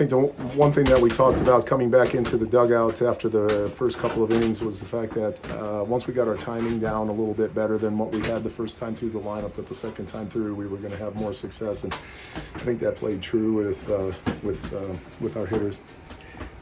I think the one thing that we talked about coming back into the dugout after the first couple of innings was the fact that once we got our timing down a little bit better than what we had the first time through the lineup, that the second time through we were going to have more success, and I think that played true with our hitters.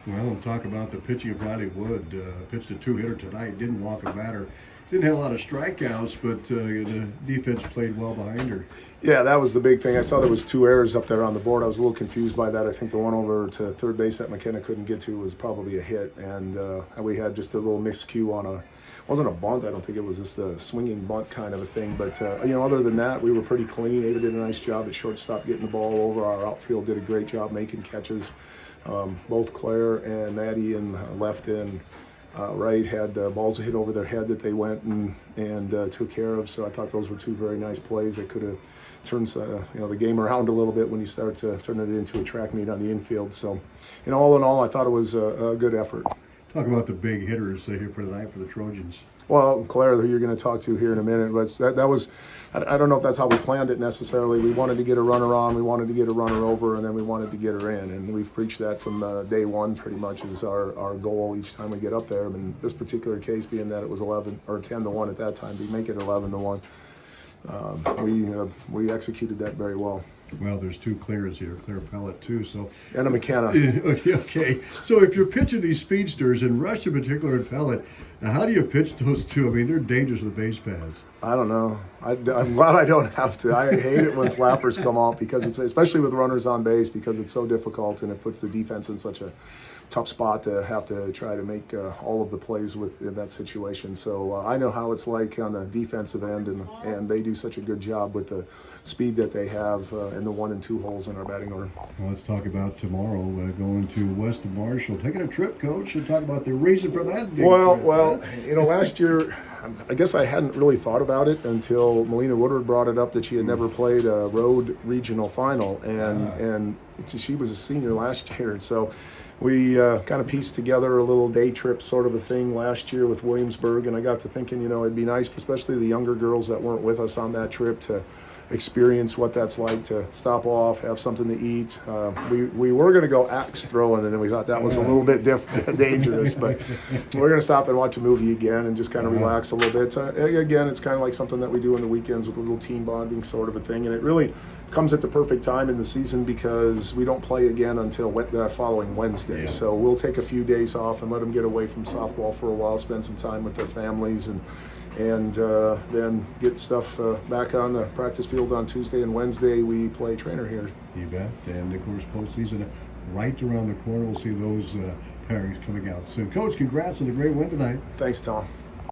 Well, we'll talk about the pitching of Riley Wood. Pitched a 2-hitter tonight, didn't walk a batter. Didn't have a lot of strikeouts, but the defense played well behind her. Yeah, that was the big thing. I saw there was 2 errors up there on the board. I was a little confused by that. I think the one over to third base that McKenna couldn't get to was probably a hit, and we had just a little miscue on wasn't a bunt. I don't think it was just a swinging bunt kind of a thing. But other than that, we were pretty clean. Ada did a nice job at shortstop getting the ball over. Our outfield did a great job making catches. Both Claire and Maddie in left and right had balls hit over their head that they went and took care of. So I thought those were 2 very nice plays that could have turned the game around a little bit when you start to turn it into a track meet on the infield. So, all in all, I thought it was a good effort. Talk about the big hitters here for tonight for the Trojans. Well, Claire, who you're going to talk to here in a minute, but that was, I don't know if that's how we planned it necessarily. We wanted to get a runner on, we wanted to get a runner over, and then we wanted to get her in. And we've preached that from day one pretty much is our goal each time we get up there. In this particular case, being that it was 11 or 10-1 at that time, we make it 11-1. We executed that very well. Well, there's 2 Claires here, Claire Pellet too. So and a McKenna. Okay, so if you're pitching these speedsters, and Rush in particular and Pellet, how do you pitch those 2? I mean, they're dangerous with base paths. I don't know. I'm glad I don't have to. I hate it when slappers come out because it's, especially with runners on base, because it's so difficult and it puts the defense in such a tough spot to have to try to make all of the plays in that situation. So I know how it's like on the defensive end, and they do such a good job with the speed that they have in the 1 and 2 holes in our batting order. Well, let's talk about tomorrow, going to West of Marshall, taking a trip, Coach, and talk about the reason for that. Well, last year, I guess I hadn't really thought about it until Melina Woodward brought it up that she had never played a road regional final, and she was a senior last year, and so we kind of pieced together a little day trip sort of a thing last year with Williamsburg, and I got to thinking, it'd be nice, especially the younger girls that weren't with us on that trip, to experience what that's like to stop off, have something to eat. We were going to go axe throwing, and then we thought that was a little bit dangerous, but we're going to stop and watch a movie again and just kind of relax a little bit. Again, it's kind of like something that we do on the weekends with a little team bonding sort of a thing, and it really comes at the perfect time in the season because we don't play again until the following Wednesday. Yeah. So we'll take a few days off and let them get away from softball for a while, spend some time with their families, and then get stuff back on the practice field on Tuesday and Wednesday. We play trainer here. You bet. And of course, postseason right around the corner. We'll see those pairings coming out soon. Coach, congrats on the great win tonight. Thanks, Tom.